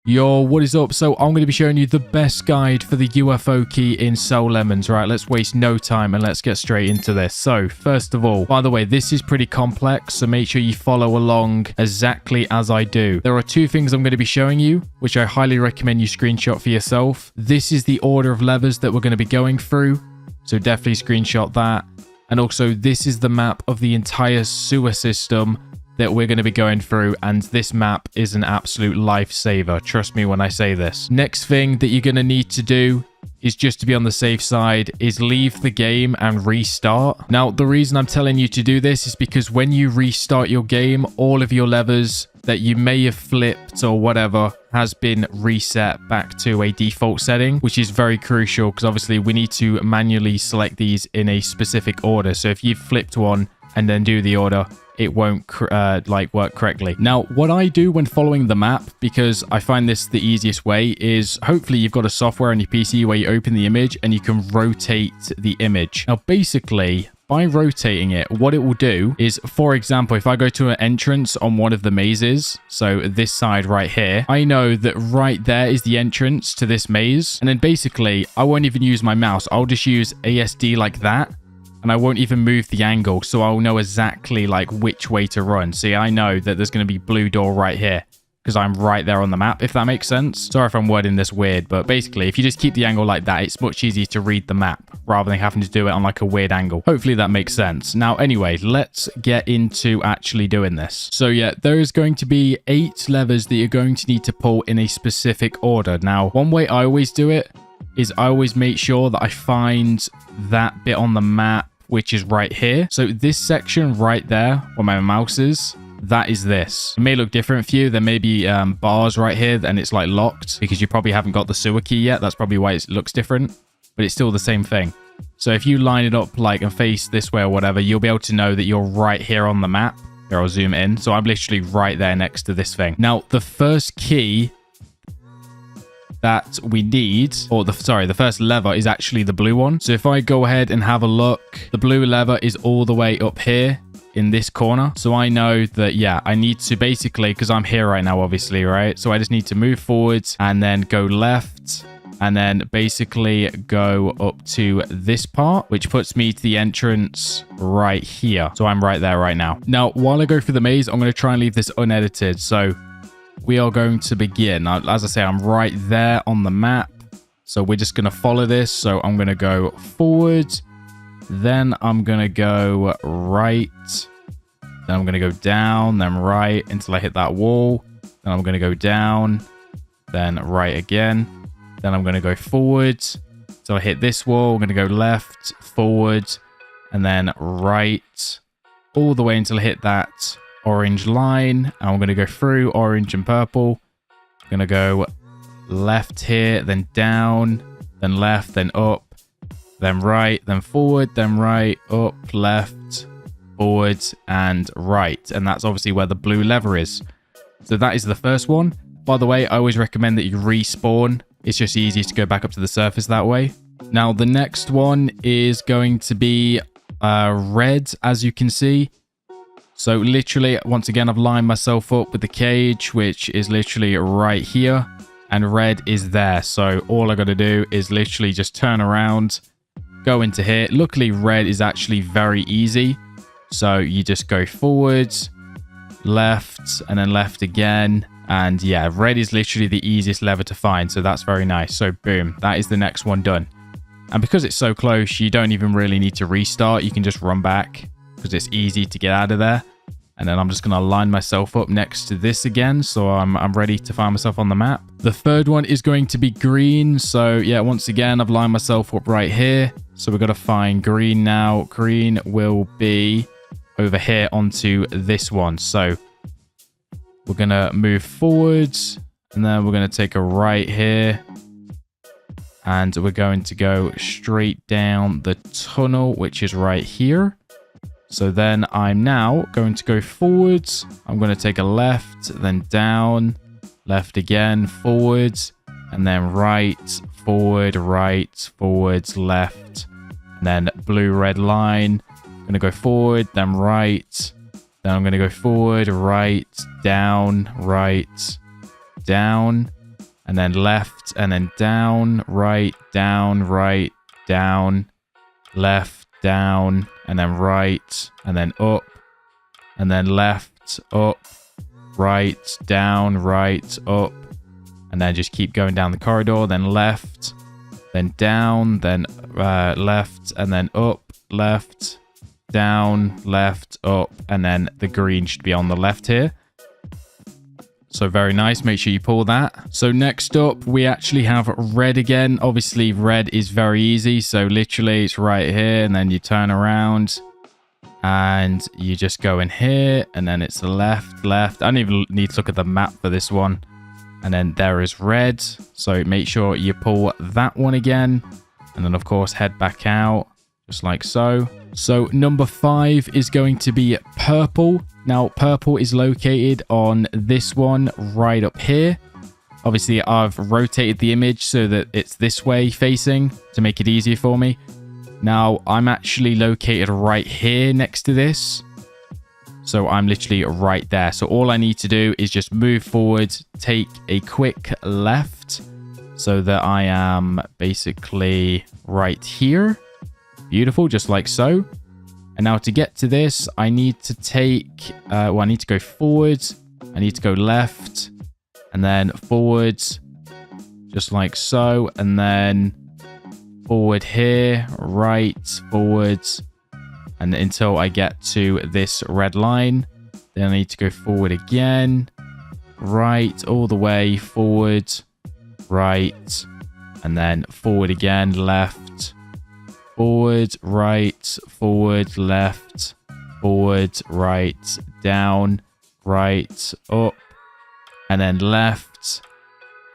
Yo, what is up? So I'm going to be showing you the best guide for the UFO key in Soul Lemons. Right, let's waste no time and let's get straight into this. So first of all, by the way, this is pretty complex, so make sure you follow along exactly as I do. There are two things I'm going to be showing you, which I highly recommend you screenshot for yourself. This is the order of levers that we're going to be going through, so definitely screenshot that. And also, this is the map of the entire sewer system that we're going to be going through, and this map is an absolute lifesaver. Trust me when I say this. Next thing that you're going to need to do is, just to be on the safe side, is leave the game and restart. Now, the reason I'm telling you to do this is because when you restart your game, all of your levers that you may have flipped or whatever has been reset back to a default setting, which is very crucial because obviously we need to manually select these in a specific order. So if you've flipped one and then do the order, it won't work correctly. Now, what I do when following the map, because I find this the easiest way, is hopefully you've got a software on your PC where you open the image and you can rotate the image. Now, basically, by rotating it, what it will do is, for example, if I go to an entrance on one of the mazes, so this side right here, I know that right there is the entrance to this maze. And then basically, I won't even use my mouse. I'll just use ASD like that. And I won't even move the angle, so I'll know exactly like which way to run. See, I know that there's going to be blue door right here because I'm right there on the map, if that makes sense. Sorry if I'm wording this weird, but basically, if you just keep the angle like that, it's much easier to read the map rather than having to do it on like a weird angle. Hopefully that makes sense. Now, anyway, let's get into actually doing this. So yeah, there is going to be 8 levers that you're going to need to pull in a specific order. Now, one way I always do it is I always make sure that I find that bit on the map, which is right here. So this section right there where my mouse is, that is this. It may look different for you. There may be bars right here and it's like locked because you probably haven't got the sewer key yet. That's probably why it looks different, but it's still the same thing. So if you line it up like and face this way or whatever, you'll be able to know that you're right here on the map. Here, I'll zoom in. So I'm literally right there next to this thing. Now, the first key that we need, or the first lever is actually the blue one. So if I go ahead and have a look, the blue lever is all the way up here in this corner. So I know that, yeah, I need to basically, because I'm here right now, obviously, right? So I just need to move forwards and then go left and then basically go up to this part, which puts me to the entrance right here. So I'm right there right now. Now, while I go through the maze, I'm going to try and leave this unedited. So we are going to begin. Now, as I say, I'm right there on the map. So we're just going to follow this. So I'm going to go forward. Then I'm going to go right. Then I'm going to go down, then right until I hit that wall. Then I'm going to go down, then right again. Then I'm going to go forward. So I hit this wall. I'm going to go left, forward, and then right all the way until I hit that orange line. And I'm going to go through orange and purple. I'm going to go left here, then down, then left, then up, then right, then forward, then right, up, left, forward, and right. And that's obviously where the blue lever is. So that is the first one. By the way, I always recommend that you respawn. It's just easier to go back up to the surface that way. Now, the next one is going to be red, as you can see. So literally, once again, I've lined myself up with the cage, which is literally right here. And red is there. So all I got to do is literally just turn around, go into here. Luckily, red is actually very easy. So you just go forwards, left, and then left again. And yeah, red is literally the easiest lever to find. So that's very nice. So boom, that is the next one done. And because it's so close, you don't even really need to restart. You can just run back because it's easy to get out of there. And then I'm just going to line myself up next to this again. So I'm ready to find myself on the map. The third one is going to be green. So yeah, once again, I've lined myself up right here. So we've got to find green now. Green will be over here onto this one. So we're going to move forwards and then we're going to take a right here. And we're going to go straight down the tunnel, which is right here. So then I'm now going to go forwards. I'm going to take a left, then down, left again, forwards, and then right, forwards, left, and then blue, red line. I'm going to go forward, then right, then I'm going to go forward, right, down, and then left, and then down, right, down, left, down, and then right, and then up, and then left, up, right, down, right, up, and then just keep going down the corridor, then left, then down, then left, and then up, left, down, left, up, and then the green should be on the left here. So very nice. Make sure you pull that. So next up, we actually have red again. Obviously, red is very easy. So literally, it's right here, and then you turn around, and you just go in here, and then it's left, left. I don't even need to look at the map for this one. And then there is red. So make sure you pull that one again, and then of course head back out, just like so. So number 5 is going to be purple. Now, purple is located on this one right up here. Obviously, I've rotated the image so that it's this way facing to make it easier for me. Now, I'm actually located right here next to this. So I'm literally right there. So all I need to do is just move forward, take a quick left so that I am basically right here. Beautiful, just like so. And now to get to this, I need to take, I need to go forward. I need to go left and then forward, just like so. And then forward here, right, forward. And until I get to this red line, then I need to go forward again, right, all the way, forward, right, and then forward again, left, forward, right, forward, left, forward, right, down, right, up, and then left.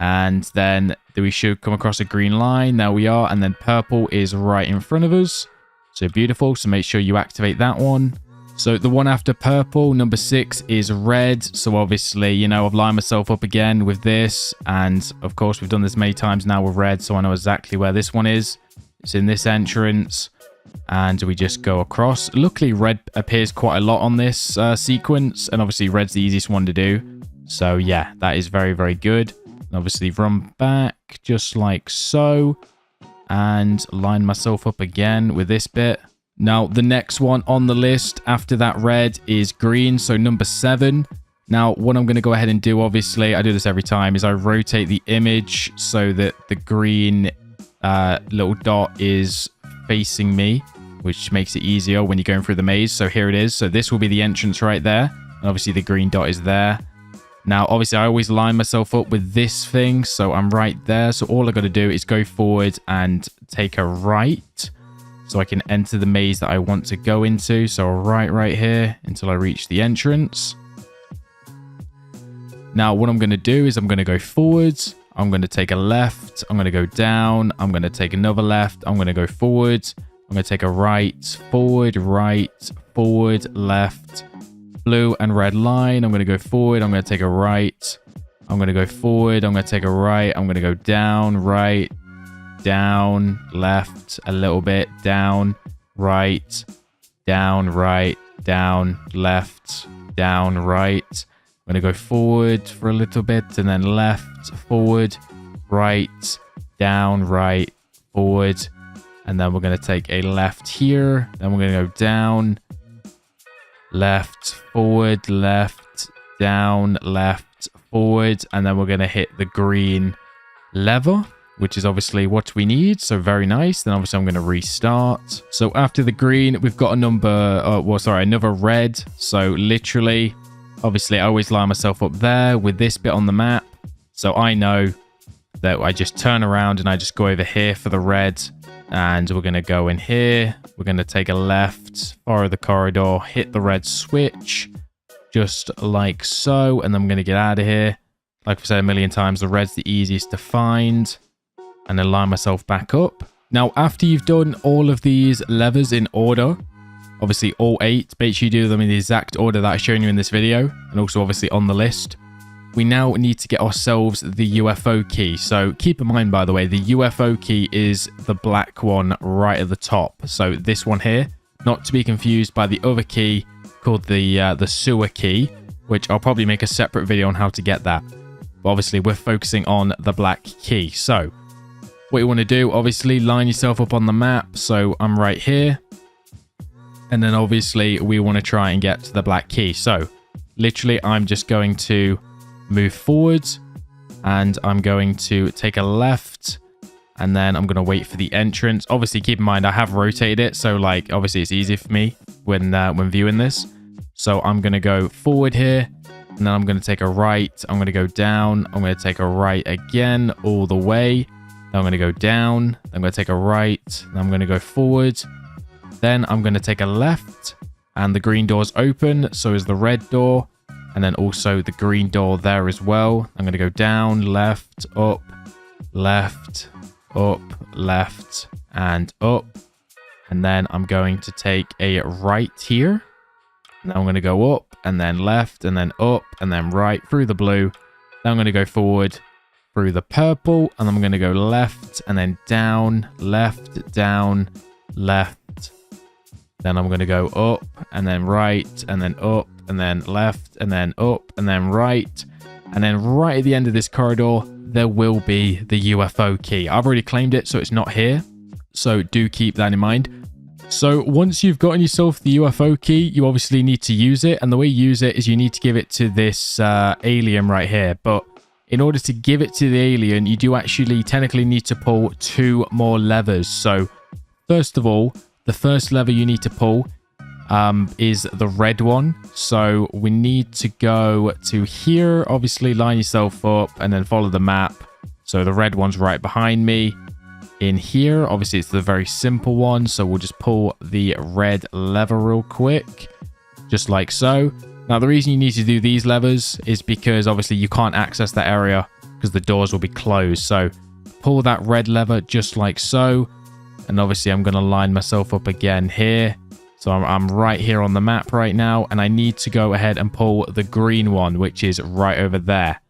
And then we should come across a green line. There we are. And then purple is right in front of us. So beautiful. So make sure you activate that one. So the one after purple, number 6, is red. So obviously, you know, I've lined myself up again with this. And of course, we've done this many times now with red. So I know exactly where this one is. It's in this entrance, and we just go across. Luckily, red appears quite a lot on this sequence, and obviously red's the easiest one to do. So yeah, that is very, very good. And obviously run back just like so, and line myself up again with this bit. Now, the next one on the list after that red is green, so number 7. Now, what I'm going to go ahead and do, obviously, I do this every time, is I rotate the image so that the green little dot is facing me, which makes it easier when you're going through the maze. So here it is. So this will be the entrance right there, and obviously the green dot is there. Now obviously I always line myself up with this thing, so I'm right there. So all I got to do is go forward and take a right so I can enter the maze that I want to go into. So right here until I reach the entrance. Now what I'm going to do is I'm going to go forwards. I'm going to take a left. I'm going to go down. I'm going to take another left. I'm going to go forward. I'm going to take a right, forward, left, blue and red line. I'm going to go forward. I'm going to take a right. I'm going to go forward. I'm going to take a right. I'm going to go down, right, down, left, a little bit, down, right, down, left, down, right. I'm going to go forward for a little bit and then left, forward, right, down, right, forward. And then we're going to take a left here. Then we're going to go down, left, forward, left, down, left, forward. And then we're going to hit the green lever, which is obviously what we need. So very nice. Then obviously I'm going to restart. So after the green, we've got another red. So literally, obviously, I always line myself up there with this bit on the map. So I know that I just turn around and I just go over here for the red. And we're going to go in here. We're going to take a left, follow the corridor, hit the red switch, just like so. And then I'm going to get out of here. Like I've said a million times, the red's the easiest to find. And then line myself back up. Now, after you've done all of these levers in order, obviously all 8, make sure you do them in the exact order that I've shown you in this video, and also obviously on the list. We now need to get ourselves the UFO key. So keep in mind, by the way, the UFO key is the black one right at the top. So this one here, not to be confused by the other key called the sewer key, which I'll probably make a separate video on how to get that. But obviously, we're focusing on the black key. So what you want to do, obviously, line yourself up on the map. So I'm right here. And then obviously, we want to try and get to the black key. So literally, I'm just going to move forwards. And I'm going to take a left. And then I'm going to wait for the entrance. Obviously, keep in mind, I have rotated it. So, like, obviously, it's easy for me when viewing this. So, I'm going to go forward here. And then I'm going to take a right. I'm going to go down. I'm going to take a right again all the way. Then I'm going to go down. I'm going to take a right. Then I'm going to go forward. Then I'm going to take a left. And the green door's open. So is the red door. And then also the green door there as well. I'm going to go down, left, up, left, and up. And then I'm going to take a right here. Now I'm going to go up, and then left, and then up, and then right through the blue. Then I'm going to go forward through the purple, and I'm going to go left, and then down, left, down, left. Then I'm going to go up, and then right, and then up, and then left, and then up, and then right. And then right at the end of this corridor, there will be the UFO key. I've already claimed it, so it's not here. So do keep that in mind. So once you've gotten yourself the UFO key, you obviously need to use it. And the way you use it is you need to give it to this alien right here. But in order to give it to the alien, you do actually technically need to pull 2 more levers. So first of all, the first lever you need to pull is the red one. So we need to go to here, obviously line yourself up and then follow the map. So the red one's right behind me. In here, obviously it's the very simple one. So we'll just pull the red lever real quick, just like so. Now the reason you need to do these levers is because obviously you can't access that area because the doors will be closed. So pull that red lever just like so. And obviously I'm going to line myself up again here. So I'm right here on the map right now, and I need to go ahead and pull the green one, which is right over there.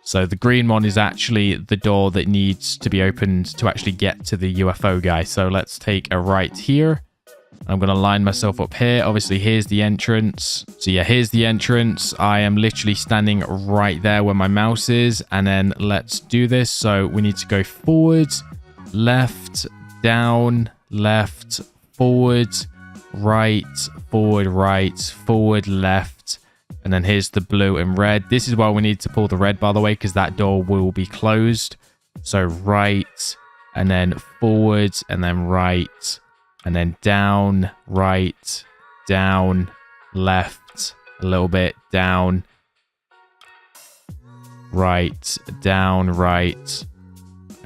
So the green one is actually the door that needs to be opened to actually get to the UFO guy. So let's take a right here. I'm going to line myself up here. Obviously, here's the entrance. So yeah, here's the entrance. I am literally standing right there where my mouse is. And then let's do this. So we need to go forward, left, down, left, forward, right, forward, left. And then here's the blue and red. This is why we need to pull the red, by the way, because that door will be closed. So right, and then forward, and then right, and then down, right, down, left, a little bit, down, right,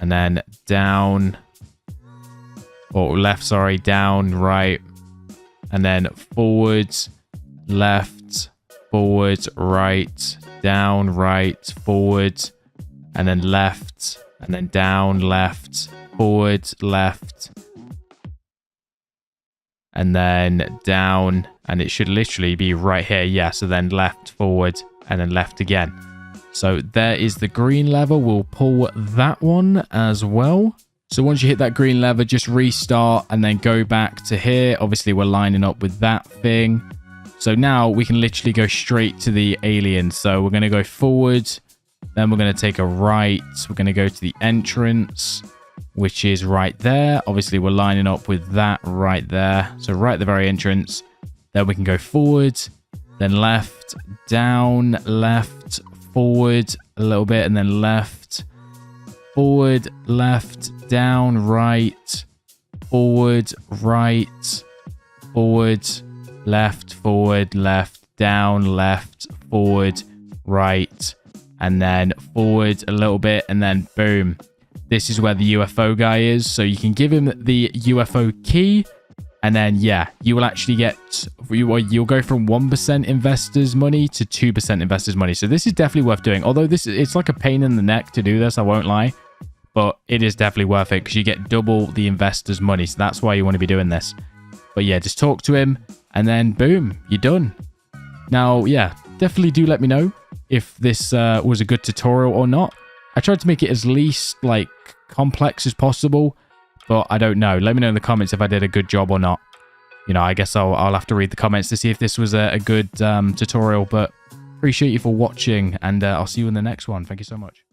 and then down, or left, sorry, down, right, and then forward, left, forward, right, down, right, forward, and then left, and then down, left, forward, left, and then down, and it should literally be right here. Yeah, so then left, forward, and then left again. So there is the green lever. We'll pull that one as well. So once you hit that green lever, just restart and then go back to here. Obviously, we're lining up with that thing. So now we can literally go straight to the alien. So we're going to go forward. Then we're going to take a right. We're going to go to the entrance, which is right there. Obviously, we're lining up with that right there. So right at the very entrance. Then we can go forward, then left, down, left, forward a little bit, and then left, forward, left, down, right, forward, right, forward, left, down, left, forward, right, and then forward a little bit, and then boom. This is where the UFO guy is. So you can give him the UFO key, and then, yeah, you will actually get, you'll go from 1% investors' money to 2% investors' money. So this is definitely worth doing. Although it's like a pain in the neck to do this, I won't lie. But it is definitely worth it because you get double the investors' money. So that's why you want to be doing this. But yeah, just talk to him, and then boom, you're done. Now, yeah, definitely do let me know if this was a good tutorial or not. I tried to make it as least, like, complex as possible. But I don't know. Let me know in the comments if I did a good job or not. You know, I guess I'll have to read the comments to see if this was a good tutorial. But Appreciate you for watching, and I'll see you in the next one. Thank you so much.